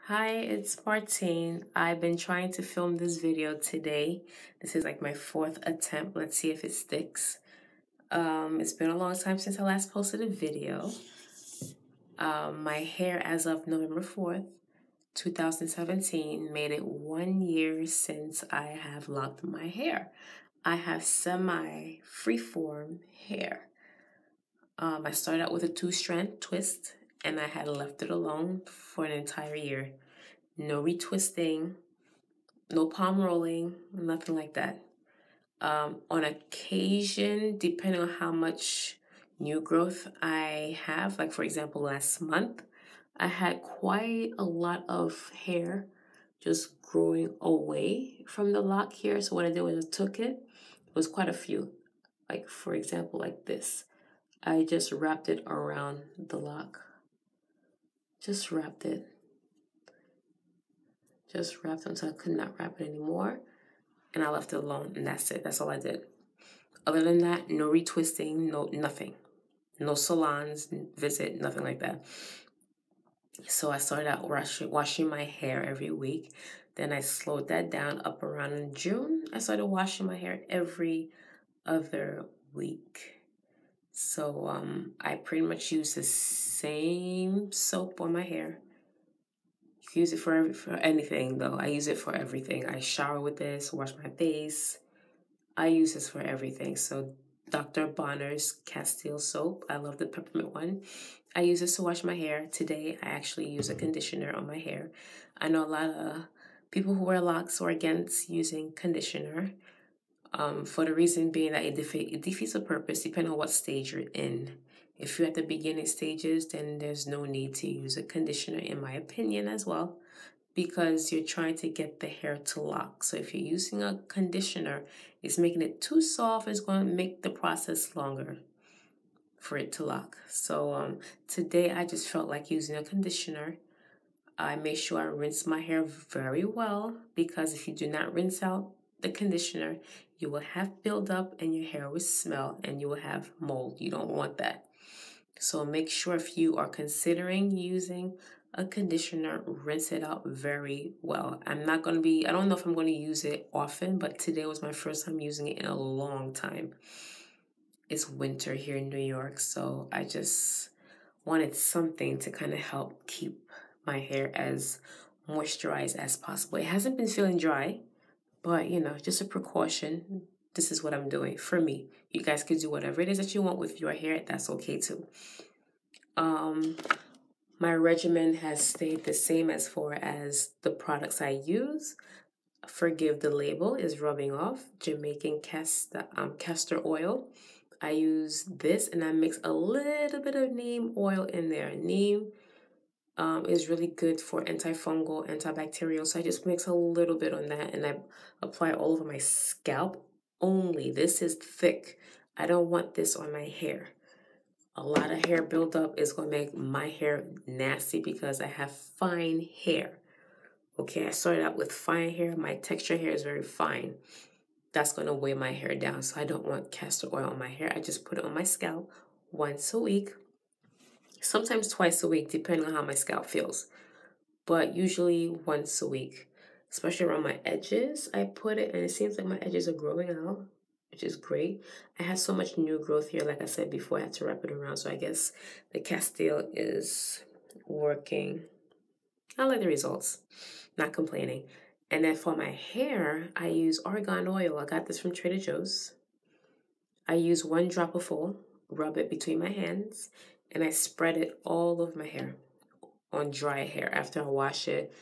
Hi, it's Martine. I've been trying to film this video today. This is like my fourth attempt. Let's see if it sticks. It's been a long time since I last posted a video. My hair as of November 4th, 2017, made it 1 year since I have locked my hair. I have semi freeform hair. I started out with a 2-strand twist and I had left it alone for an entire year. No retwisting, no palm rolling, nothing like that. On occasion, depending on how much new growth I have, like for example, last month, I had quite a lot of hair just growing away from the lock here. So what I did was I took it, it was quite a few. Like for example, like this. I just wrapped it around the lock. Just wrapped it until I could not wrap it anymore. And I left it alone, and that's it. That's all I did. Other than that, no retwisting, no nothing. No salons visit, nothing like that. So I started out washing my hair every week. Then I slowed that down up around in June. I started washing my hair every other week. So I pretty much use the same soap on my hair. You can use it for anything though. I use it for everything. I shower with this, wash my face. I use this for everything. So Dr. Bonner's Castile soap. I love the peppermint one. I use this to wash my hair. Today, I actually use a conditioner on my hair. I know a lot of people who wear locks are against using conditioner for the reason being that it defeats the purpose depending on what stage you're in. If you're at the beginning stages, then there's no need to use a conditioner, in my opinion, as well, because you're trying to get the hair to lock. So if you're using a conditioner, it's making it too soft. It's going to make the process longer for it to lock. So today I just felt like using a conditioner. I made sure I rinse my hair very well, because if you do not rinse out the conditioner, you will have buildup and your hair will smell and you will have mold. You don't want that. So make sure if you are considering using a conditioner, rinse it out very well. I don't know if I'm going to use it often, but today was my first time using it in a long time. It's winter here in New York, so I just wanted something to kind of help keep my hair as moisturized as possible. It hasn't been feeling dry, but just a precaution. This is what I'm doing for me. You guys could do whatever it is that you want with your hair. That's okay too. My regimen has stayed the same as far as the products I use. Forgive the label is rubbing off. Jamaican castor oil. I use this and I mix a little bit of neem oil in there. Neem is really good for antifungal, antibacterial. So I just mix a little bit on that and I apply all over my scalp only. This is thick. I don't want this on my hair. A lot of hair buildup is going to make my hair nasty because I have fine hair. Okay, I started out with fine hair. My texture hair is very fine. That's going to weigh my hair down. So I don't want castor oil on my hair. I just put it on my scalp once a week. Sometimes twice a week, depending on how my scalp feels. But usually once a week. Especially around my edges, I put it and it seems like my edges are growing out, which is great. I have so much new growth here. Like I said before, I had to wrap it around. So I guess the Castile is working. I like the results. Not complaining. And then for my hair, I use argan oil. I got this from Trader Joe's. I use 1 drop of full, rub it between my hands, and I spread it all over my hair on dry hair. After I wash it,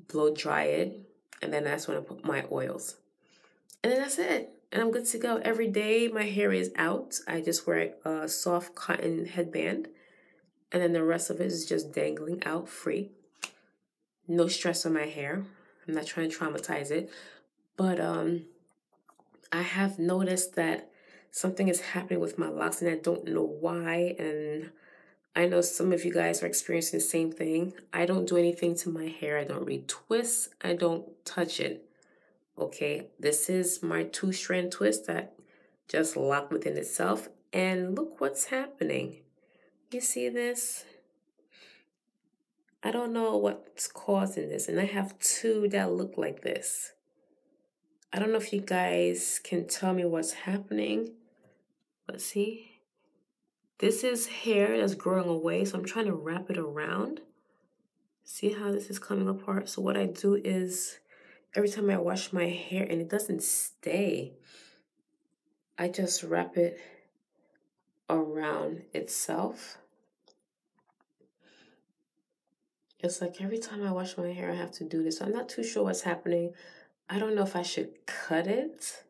blow dry it, and then that's when I put my oils. And then that's it. And I'm good to go. Every day my hair is out. I just wear a soft cotton headband. And then the rest of it is just dangling out free. No stress on my hair. I'm not trying to traumatize it. But I have noticed that something is happening with my locks and I don't know why. And I know some of you guys are experiencing the same thing. I don't do anything to my hair. I don't retwist. I don't touch it. Okay, this is my 2-strand twist that just locked within itself. And look what's happening. You see this? I don't know what's causing this, and I have two that look like this. I don't know if you guys can tell me what's happening, but see, this is hair that's growing away, so I'm trying to wrap it around. See how this is coming apart? So what I do is every time I wash my hair and it doesn't stay, I just wrap it around itself. It's like every time I wash my hair, I have to do this. So I'm not too sure what's happening. I don't know if I should cut it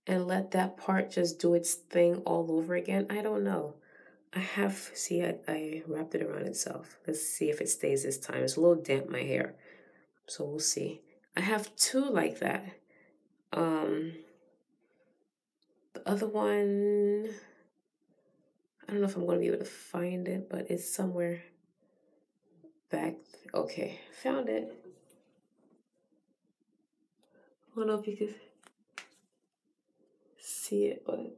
and let that part just do its thing all over again. I don't know. See, I wrapped it around itself. Let's see if it stays this time. It's a little damp, my hair. So we'll see. I have two like that. The other one, I don't know if I'm going to be able to find it, but it's somewhere back. Okay, found it. I don't know if you could see it, but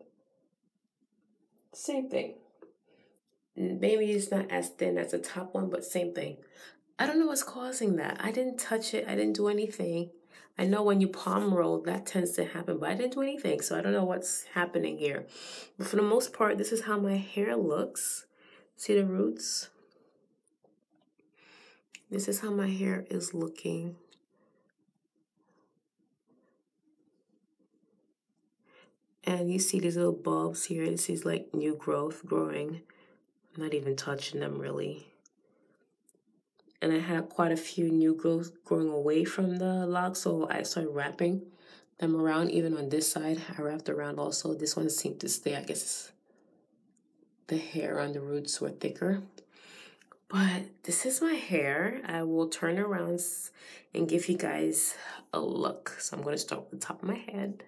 same thing. Maybe it's not as thin as the top one, but same thing. I don't know what's causing that. I didn't touch it. I didn't do anything. I know when you palm roll, that tends to happen, but I didn't do anything, so I don't know what's happening here. But for the most part, this is how my hair looks. See the roots? This is how my hair is looking. And you see these little bulbs here. This is like new growth growing. I'm not even touching them really. And I had quite a few new growth growing away from the log, so I started wrapping them around. Even on this side, I wrapped around also. This one seemed to stay. I guess the hair on the roots were thicker. But this is my hair. I will turn around and give you guys a look. So I'm going to start with the top of my head.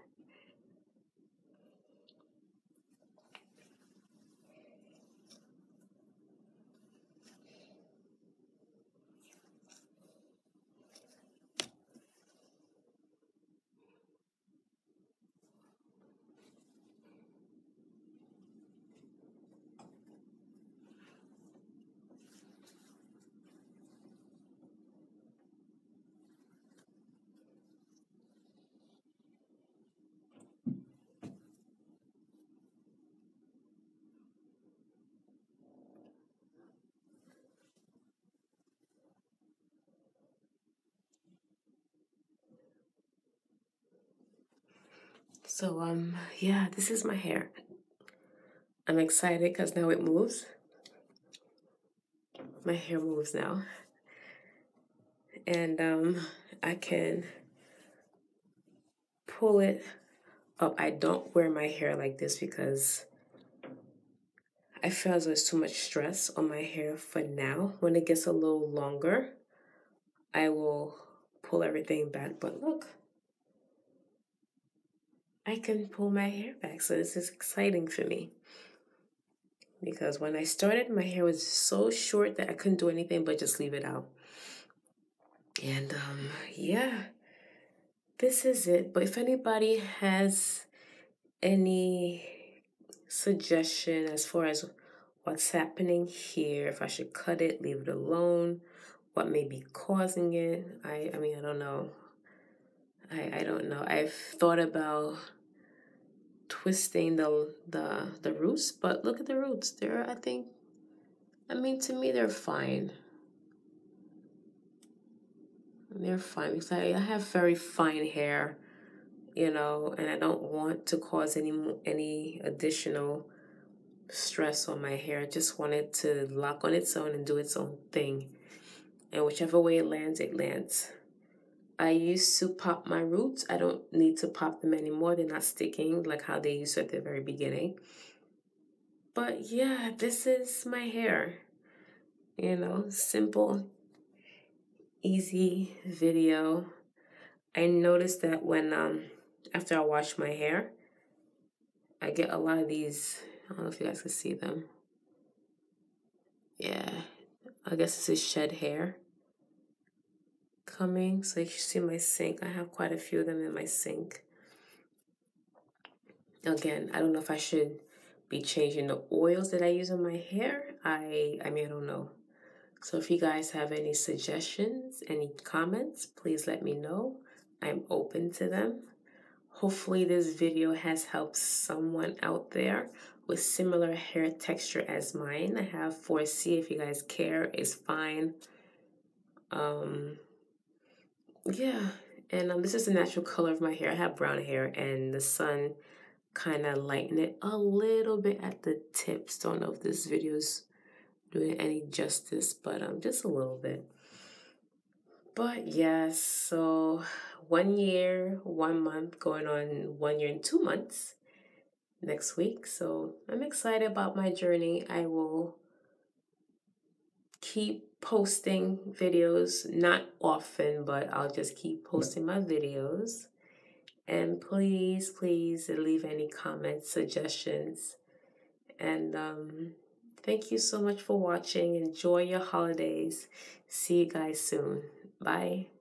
So, yeah, this is my hair. I'm excited because now it moves. My hair moves now. And I can pull it up. I don't wear my hair like this because I feel as though it's too much stress on my hair for now. When it gets a little longer, I will pull everything back. But look, I can pull my hair back. So this is exciting for me. Because when I started, my hair was so short that I couldn't do anything but just leave it out. And yeah, this is it. But if anybody has any suggestion as far as what's happening here, if I should cut it, leave it alone, what may be causing it, I mean, I don't know. I don't know. I've thought about twisting the roots, but look at the roots. They're, I mean, to me, they're fine. They're fine because I have very fine hair, you know, and I don't want to cause any additional stress on my hair. I just want it to lock on its own and do its own thing. And whichever way it lands, it lands. I used to pop my roots. I don't need to pop them anymore. They're not sticking like how they used to at the very beginning. But yeah, this is my hair. You know, simple, easy video. I noticed that when after I wash my hair, I get a lot of these. I don't know if you guys can see them. Yeah, I guess this is shed hair coming. So you can see my sink. I have quite a few of them in my sink. Again, I don't know if I should be changing the oils that I use on my hair. I mean, I don't know. So if you guys have any suggestions, any comments, please let me know. I'm open to them. Hopefully this video has helped someone out there with similar hair texture as mine. I have 4C, if you guys care, is fine. Yeah, and this is the natural color of my hair. I have brown hair, and the sun kind of lightened it a little bit at the tips. Don't know if this video's doing any justice, but just a little bit. But yes, so 1 year, 1 month, going on 1 year and 2 months next week. So I'm excited about my journey. I will keep posting videos, not often, but I'll just keep posting my videos. And please, please leave any comments, suggestions. And thank you so much for watching. Enjoy your holidays. See you guys soon. Bye.